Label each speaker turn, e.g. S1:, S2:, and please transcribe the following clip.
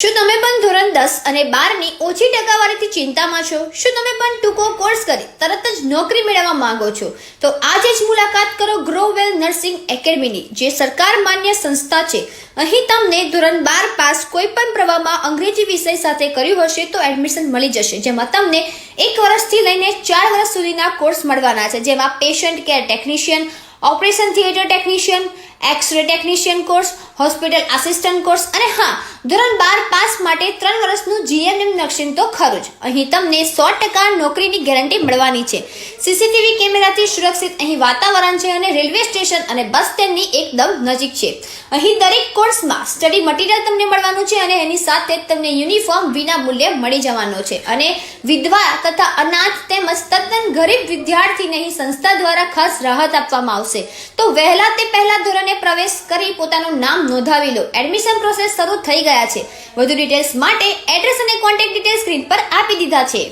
S1: શું તમે પણ ધોરણ 10 અને 12 ની ઓછી ટકાવારીથી ચિંતામાં છો? શું તમે પણ ટૂંકો કોર્સ કરી તરત જ નોકરી મેળવવા માંગો છો? તો આજે જ મુલાકાત કરો ગ્રોવેલ નર્સિંગ એકેડમીની, જે સરકાર માન્ય સંસ્થા છે. અહીં તમને ધોરણ 12 પાસ કોઈ પણ પ્રવાહમાં અંગ્રેજી વિષય સાથે કર્યું હશે તો એડમિશન મળી જશે, જેમાં તમને 1 વર્ષથી લઈને 4 વર્ષ સુધીના કોર્સ મળવાના છે, જેમાં patient care technician, operation theatre technician, X-ray technician course, hospital assistant course અને હા, ધોરણ 12 પાસ માટે 3 વર્ષનું જીએનએમ નર્સિંગ તો ખરું જ. અહીં તમને 100% નોકરીની ગેરંટી મળવાની છે. સીસીટીવી કેમેરાથી સુરક્ષિત અહીં વાતાવરણ છે અને રેલવે સ્ટેશન અને બસ સ્ટેન્ડની એકદમ નજીક છે. અહીં દરેક કોર્સમાં સ્ટડી મટીરિયલ તમને મળવાનું છે અને એની સાથે જ તમને યુનિફોર્મ વિના મૂલ્યે મળી જવાનો છે. અને વિધવા તથા અનાથ તેમજ તદ્દન ગરીબ વિદ્યાર્થીને અહીં સંસ્થા દ્વારા ખાસ રાહત આપવામાં આવશે. તો વહેલા તે પહેલા ધોરણે પ્રવેશ કરી પોતાનું નામ નોંધાવી લો. એડમિશન પ્રોસેસ શરૂ થઈ ગયા છે. વધુ ડિટેલ્સ માટે એડ્રેસ અને કોન્ટેક્ટ ડિટેલ્સ સ્ક્રીન પર આપી દીધા છે.